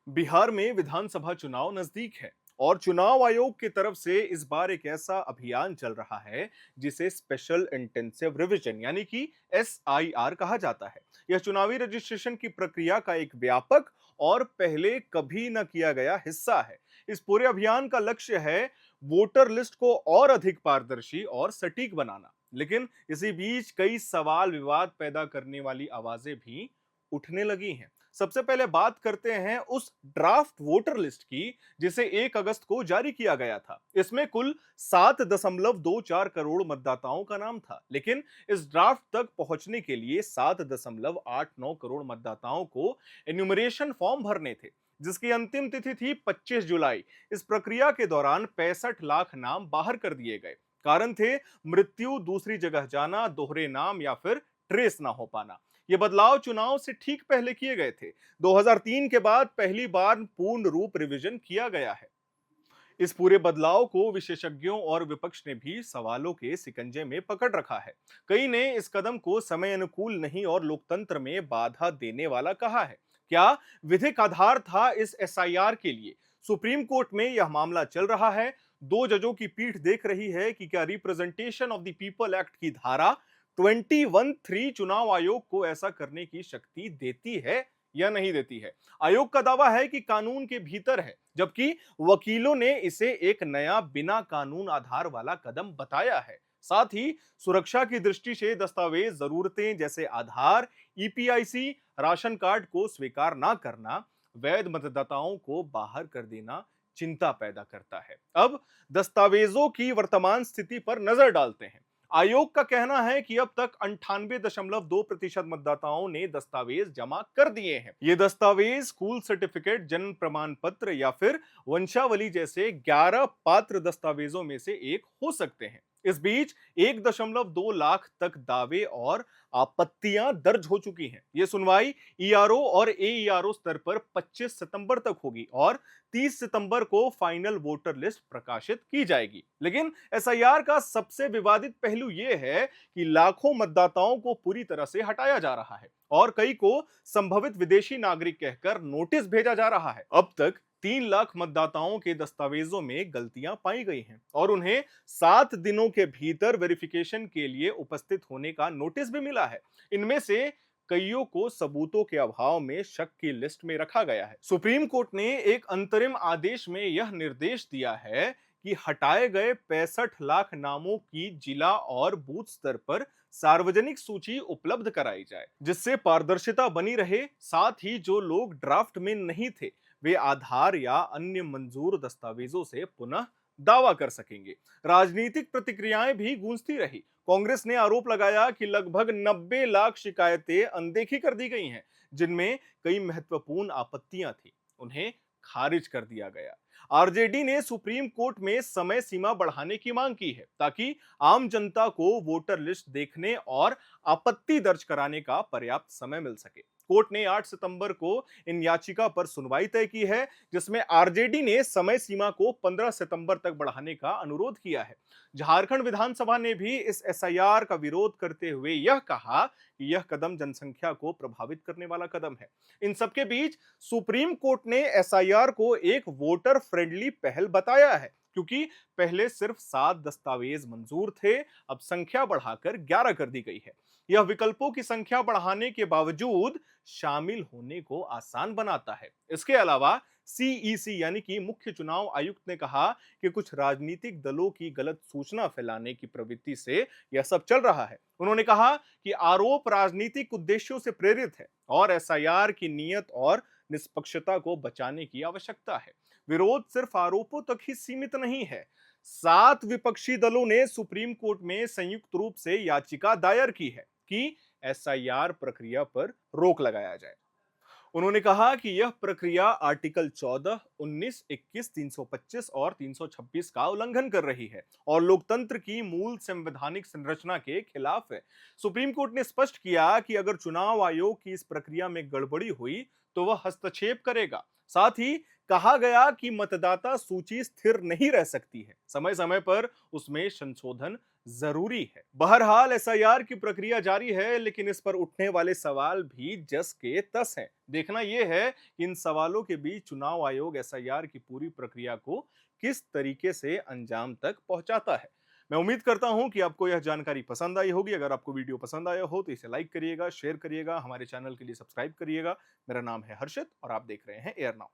बिहार में विधानसभा चुनाव नजदीक है और चुनाव आयोग की तरफ से इस बार एक ऐसा अभियान चल रहा है जिसे स्पेशल इंटेंसिव रिवीजन यानी कि एसआईआर कहा जाता है। यह चुनावी रजिस्ट्रेशन की प्रक्रिया का एक व्यापक और पहले कभी न किया गया हिस्सा है। इस पूरे अभियान का लक्ष्य है वोटर लिस्ट को और अधिक पारदर्शी और सटीक बनाना। लेकिन इसी बीच कई सवाल विवाद पैदा करने वाली आवाजें भी उठने लगी हैं। सबसे पहले बात करते हैं उस ड्राफ्ट वोटर लिस्ट की जिसे 1 अगस्त को जारी किया गया था। इसमें कुल 7.24 करोड़ मतदाताओं का नाम था, लेकिन इस ड्राफ्ट तक पहुंचने के लिए 7.89 करोड़ मतदाताओं को एन्यूमरेशन फॉर्म भरने थे, जिसकी अंतिम तिथि थी 25 जुलाई। इस प्रक्रिया के दौरान 65 लाख नाम बाहर कर दिए गए। कारण थे मृत्यु, दूसरी जगह जाना, दोहरे नाम या फिर ट्रेस ना हो पाना। ये बदलाव चुनाव से ठीक पहले किए गए थे। 2003 के बाद पहली बार पूर्ण रूप रिवीजन किया गया है। इस पूरे बदलाव को विशेषज्ञों और विपक्ष ने भी सवालों के सिकंजे में पकड़ रखा है। कई ने इस कदम को समय अनुकूल नहीं और लोकतंत्र में बाधा देने वाला कहा है। क्या विधिक आधार था इस एसआईआर के लिए? सुप्रीम कोर्ट में यह मामला चल रहा है। 2 जजों की पीठ देख रही है कि क्या representation of the people act की धारा 21(3) चुनाव आयोग को ऐसा करने की शक्ति देती है या नहीं देती है। आयोग का दावा है कि कानून के भीतर है, जबकि वकीलों ने इसे एक नया बिना कानून आधार वाला कदम बताया है। साथ ही सुरक्षा की दृष्टि से दस्तावेज जरूरतें जैसे आधार, ईपीआईसी, राशन कार्ड को स्वीकार ना करना, वैध मतदाताओं को बाहर कर देना चिंता पैदा करता है। अब दस्तावेजों की वर्तमान स्थिति पर नजर डालते हैं। आयोग का कहना है कि अब तक 98.2% मतदाताओं ने दस्तावेज जमा कर दिए हैं। ये दस्तावेज स्कूल सर्टिफिकेट, जन्म प्रमाण पत्र या फिर वंशावली जैसे 11 पात्र दस्तावेजों में से एक हो सकते हैं। इस बीच 1.2 लाख तक दावे और आपत्तियां दर्ज हो चुकी हैं। ये सुनवाई ईआरओ और एईआरओ स्तर पर 25 सितंबर तक होगी और 30 सितंबर को फाइनल वोटर लिस्ट प्रकाशित की जाएगी। लेकिन एसआईआर का सबसे विवादित पहलू यह है कि लाखों मतदाताओं को पूरी तरह से हटाया जा रहा है और कई को संभवित विदेशी नागरिक कहकर नोटिस भेजा जा रहा है। अब तक 3 लाख मतदाताओं के दस्तावेजों में गलतियां पाई गई हैं और उन्हें 7 दिनों के भीतर वेरिफिकेशन के लिए उपस्थित होने का नोटिस भी मिला है। इनमें से कईयों को सबूतों के अभाव में शक की लिस्ट में रखा गया है। सुप्रीम कोर्ट ने एक अंतरिम आदेश में यह निर्देश दिया है कि हटाए गए 65 लाख नामों की जिला और बूथ स्तर पर सार्वजनिक सूची उपलब्ध कराई जाए, जिससे पारदर्शिता बनी रहे। साथ ही जो लोग ड्राफ्ट में नहीं थे, वे आधार या अन्य मंजूर दस्तावेजों से पुनः दावा कर सकेंगे। राजनीतिक प्रतिक्रियाएं भी गूंजती रही। कांग्रेस ने आरोप लगाया कि लगभग 90 लाख शिकायतें अनदेखी कर दी गई हैं, जिनमें कई महत्वपूर्ण आपत्तियां थी। उन्हें खारिज कर दिया गया। आरजेडी ने सुप्रीम कोर्ट में समय सीमा बढ़ाने की मांग की है, ताकि आम जनता को वोटर लिस्ट देखने और आपत्ति दर्ज कराने का पर्याप्त समय मिल सके। कोर्ट ने 8 सितंबर को इन याचिका पर सुनवाई तय की है, जिसमें आरजेडी ने समय सीमा को 15 सितंबर तक बढ़ाने का अनुरोध किया है। झारखंड विधानसभा ने भी इस एसआईआर का विरोध करते हुए यह कहा कि यह कदम जनसंख्या को प्रभावित करने वाला कदम है। इन सबके बीच सुप्रीम कोर्ट ने एसआईआर को एक वोटर फ्रेंडली पहल बताया है, क्योंकि पहले सिर्फ 7 दस्तावेज मंजूर थे, अब संख्या बढ़ाकर 11 कर दी गई है। यह विकल्पों की संख्या बढ़ाने के बावजूद शामिल होने को आसान बनाता है। इसके अलावा सीईसी यानी कि मुख्य चुनाव आयुक्त ने कहा कि कुछ राजनीतिक दलों की गलत सूचना फैलाने की प्रवृत्ति से यह सब चल रहा है। उन्होंने कहा कि आरोप राजनीतिक उद्देश्यों से प्रेरित है और एसआईआर की नियत और निष्पक्षता को बचाने की आवश्यकता है। विरोध सिर्फ आरोपों तक ही सीमित नहीं है। 7 विपक्षी दलों ने सुप्रीम कोर्ट में संयुक्त रूप से याचिका दायर की है कि एसआईआर प्रक्रिया पर रोक लगाया जाए। उन्होंने कहा कि यह प्रक्रिया आर्टिकल 14, 19, 21, 325 और 326 का उल्लंघन कर रही है और लोकतंत्र की मूल संवैधानिक संरचना के खिलाफ है। सुप्रीम कोर्ट ने स्पष्ट किया कि अगर चुनाव आयोग की इस प्रक्रिया में गड़बड़ी हुई तो वह हस्तक्षेप करेगा। साथ ही कहा गया कि मतदाता सूची स्थिर नहीं रह सकती है, समय समय पर उसमें संशोधन जरूरी है। बहरहाल एसआईआर की प्रक्रिया जारी है, लेकिन इस पर उठने वाले सवाल भी जस के तस हैं। देखना यह है कि इन सवालों के बीच चुनाव आयोग एसआईआर की पूरी प्रक्रिया को किस तरीके से अंजाम तक पहुंचाता है। मैं उम्मीद करता हूं कि आपको यह जानकारी पसंद आई होगी। अगर आपको वीडियो पसंद आया हो तो इसे लाइक करिएगा, शेयर करिएगा, हमारे चैनल के लिए सब्सक्राइब करिएगा। मेरा नाम है हर्षित और आप देख रहे हैं एयर नाउ।